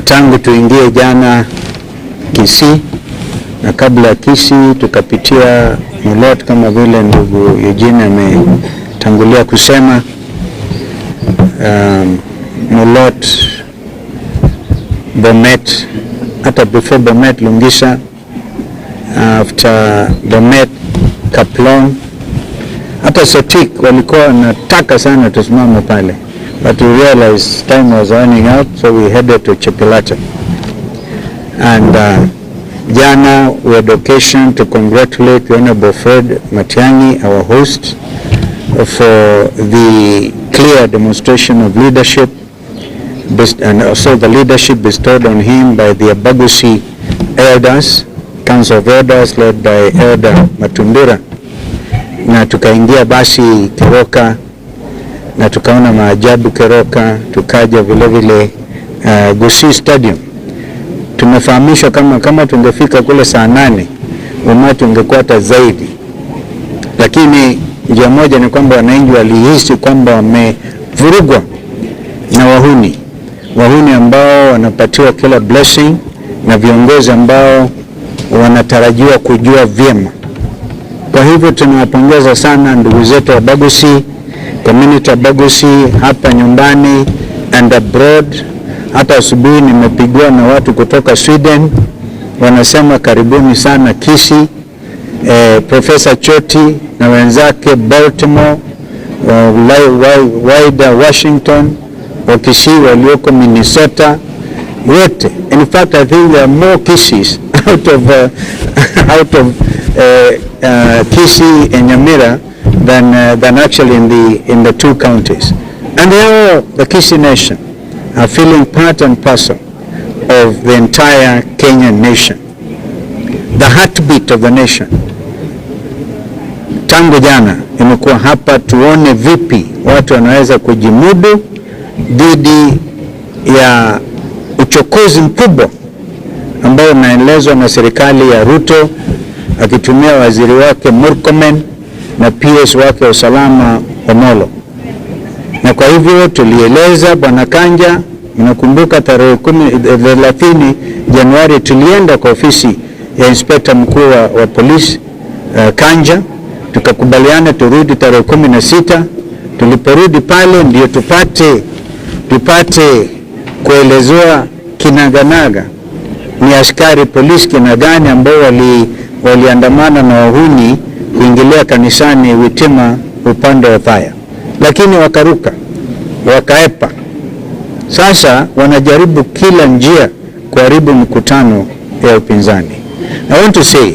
Tangu tuingie jana Kisii na kabla ya Kisii tukapitia Mulot kama vile ndugu Eugene ametangulia kusema, Mulot, Bomet, hata before Bomet Lungisha, after Bomet Kaplong, hata Sotik walikuwa wanataka sana tusimame pale, but we realized time was running out, so we headed to Chepelacha. And jana we had occasion to congratulate the Honorable Fred Matiang'i, our host, for the clear demonstration of leadership and also the leadership bestowed on him by the Abagusi elders, Council of Elders led by Elder Matundura. Na tukaingia basi Keroka na tukaona maajabu Keroka, tukaja vile vile Gusii Stadium. Tumefahamishwa kama tungefika kule saa 8 umati ungekuwa hata zaidi, lakini njia moja ni kwamba wananchi walihisi kwamba wamevurugwa na wahuni ambao wanapatiwa kila blessing na viongozi ambao wanatarajiwa kujua vyema. Kwa hivyo tunawapongeza sana ndugu zetu wa Bagusi, community wa Bagusi hapa nyumbani and abroad. Hata asubuhi nimepigwa na watu kutoka Sweden, wanasema karibuni sana Kisii. Professor Choti na wenzake Baltimore, wider Washington, Kisii walioko Minnesota, wote. In fact, I think there are more Kisiis out of Kisii and Nyamira than actually in the two counties. And they all, the Kisii nation, are feeling part and parcel of the entire Kenyan nation, the heartbeat of the nation. Tangu jana imekuwa hapa tuone vipi watu wanaweza kujimudu dhidi ya uchokozi mkubwa ambao unaelezwa na serikali ya Ruto akitumia waziri wake Murkomen na PS wake wa usalama Omolo. Na kwa hivyo tulieleza Bwana Kanja, mnakumbuka tarehe 30 Januari tulienda kwa ofisi ya inspector mkuu wa polisi Kanja, tukakubaliana turudi tarehe 16. Tuliporudi pale ndio tupate kuelezewa kinaganaga ni askari polisi kina gani ambao waliandamana na wahuni kuingilia kanisani Witima upande wa Thaya, lakini wakaruka, wakaepa. Sasa wanajaribu kila njia kuharibu mkutano ya upinzani. I want to say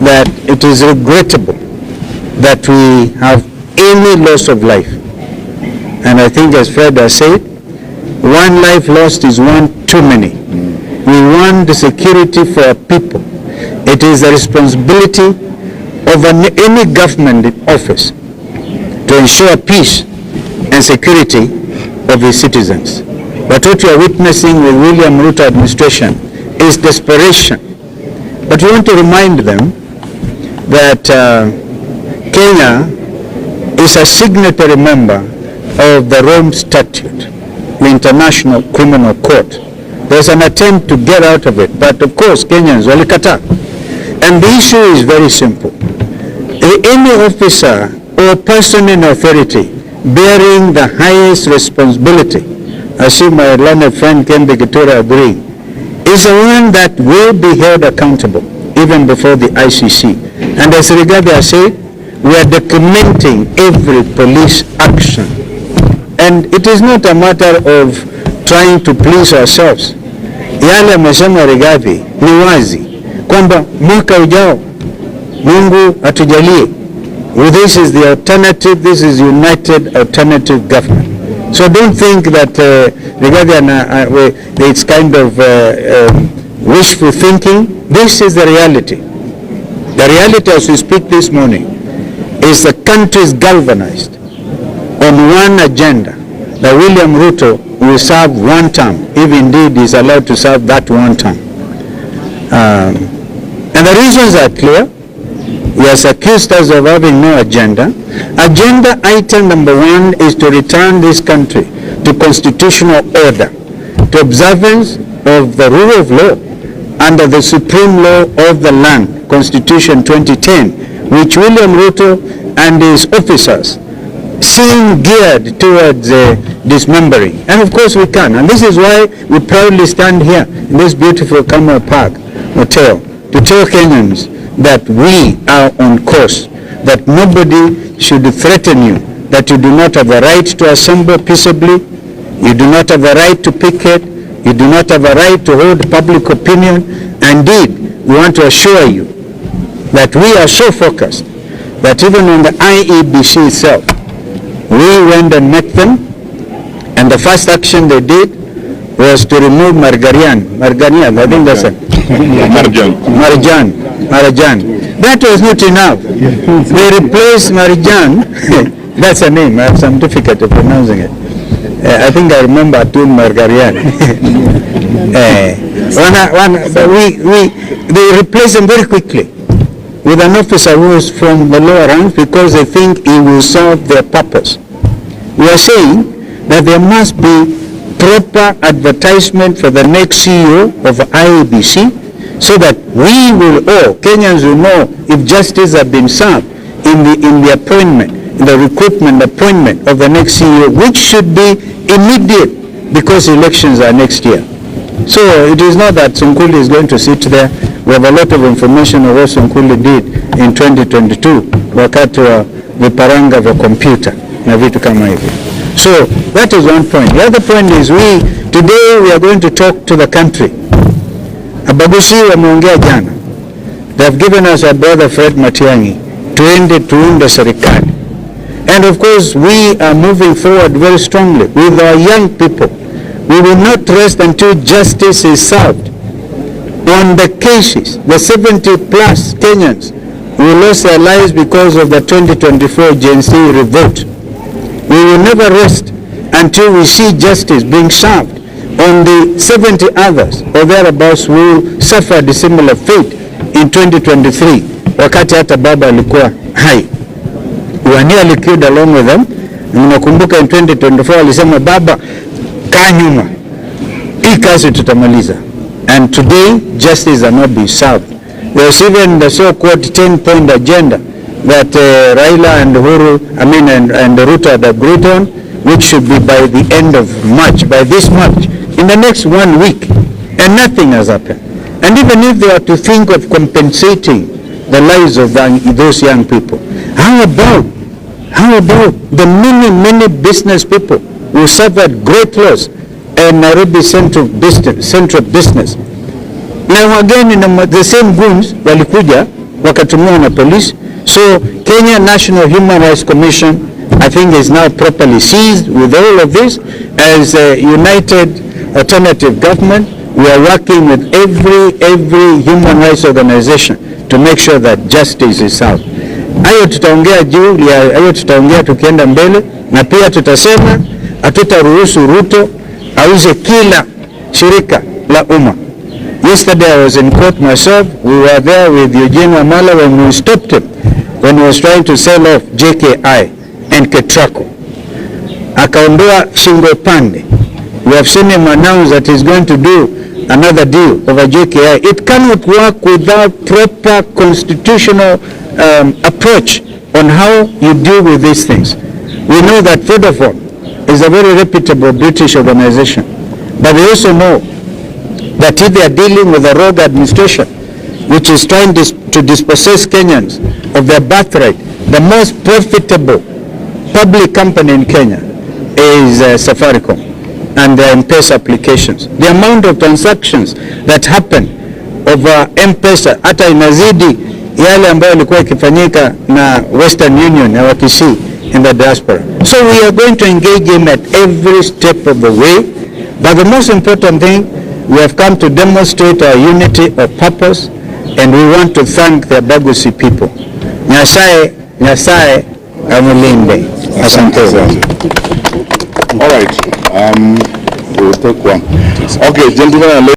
that it is regrettable that we have any loss of life, and I think as Fred has said, one life lost is one too many. We want the security for our people. It is the responsibility of any government in office to ensure peace and security of its citizens. But what we are witnessing with William Ruto administration is desperation. But we want to remind them that Kenya is a signatory member of the Rome Statute, the International Criminal Court. There's an attempt to get out of it, but of course Kenyans walikata. And the issue is very simple. Any officer or person in authority bearing the highest responsibility, as my learned friend Kembe Gitura agreed, is the one that will be held accountable even before the ICC. And as Rigathi has said, we are documenting every police action. And it is not a matter of trying to please ourselves. Yale amesema Rigathi ni wazi kwamba mwaka ujao Mungu atujalie. This is the alternative, this is united alternative government. So don't think that Rigathi it's kind of wishful thinking. This is the reality. The reality as we speak this morning is the country is galvanized on one agenda, that William Ruto will serve one term, if indeed he is allowed to serve that one term. And the reasons are clear. He has accused us of having no agenda. Agenda item number 1 is to return this country to constitutional order, to observance of the rule of law under the supreme law of the land, Constitution 2010, which William Ruto and his officers seem geared towards dismembering. And of course we can. And this is why we proudly stand here in this beautiful Kamal Park Hotel to tell Kenyans that we are on course, that nobody should threaten you, that you do not have a right to assemble peaceably, you do not have a right to picket, you do not have a right to hold public opinion. Indeed, we want to assure you that we are so focused that even on the IEBC itself, we went and met them, and the first action they did was to remove Marjan, I think that's it. Marjan. That was not enough. They replaced Marjan, that's a name, I have some difficulty pronouncing it. I think I remember Atun Margarian. They replaced him very quickly with an officer who is from the lower ranks because they think he will serve their purpose. We are saying that there must be proper advertisement for the next CEO of IEBC so that we will all, Kenyans will know if justice has been served in the appointment, in the recruitment appointment of the next CEO, which should be immediate because elections are next year. So it is not that Sonkuli is going to sit there. We have a lot of information of what Sonkuli did in 2022 wakati wa viparanga vya kompyuta na vitu kama hivi. So that is one point. The other point is today we are going to talk to the country. Abagusi wameongea jana. They have given us our brother Fred Matiang'i tuunde serikali. And of course we are moving forward very strongly with our young people. We will not rest until justice is served on the cases, the 70 plus Kenyans who lost their lives because of the 2024 Gen Z revolt. We will never rest until we see justice being served on the 70 others or thereabouts who suffered a similar fate in 2023 wakati hata baba alikuwa hai. We are nearly killed along with them. Mnakumbuka in 2024 alisema baba kaa nyuma, hii kazi tutamaliza. And today justice has not been served. There's even the so-called 10-point agenda that Raila and uhuru, and Ruto had agreed on, which should be by the end of March, by this March, in the next 1 week, and nothing has happened. And even if they are to think of compensating the lives of those young people, how about the many business people who suffered great loss in Nairobi Central Business? Now again, the same goons walikuja wakatumiwa na police. So Kenya National Human Rights Commission, I think, is now properly seized with all of this. As a united alternative government, we are working with every human rights organization to make sure that justice is served. Hayo tutaongea tukienda mbele, na pia tutasema hatutaruhusu Ruto auze kila shirika la umma. Yesterday I was in court myself. We were there with Eugene Wamala when we stopped him when he was trying to sell off JKI and Ketraco. Akaondoa shingo pande. We have seen him announce that he's going to do another deal over JKI. It cannot work without proper constitutional approach on how you deal with these things. We know that Vodafone is a very reputable British organization, but we also know that if they are dealing with a rogue administration which is trying to dispossess Kenyans of their birthright, the most profitable public company in Kenya is Safaricom and their M-Pesa applications. The amount of transactions that happen over M-Pesa hata inazidi yale ambayo ilikuwa ikifanyika na Western Union na wakisi in the diaspora. So we are going to engage him at every step of the way, but the most important thing, we have come to demonstrate our unity of purpose, and we want to thank the Bagusi people. Nyasaye amulinde. Asante. All right. We will take one. Okay, gentlemen.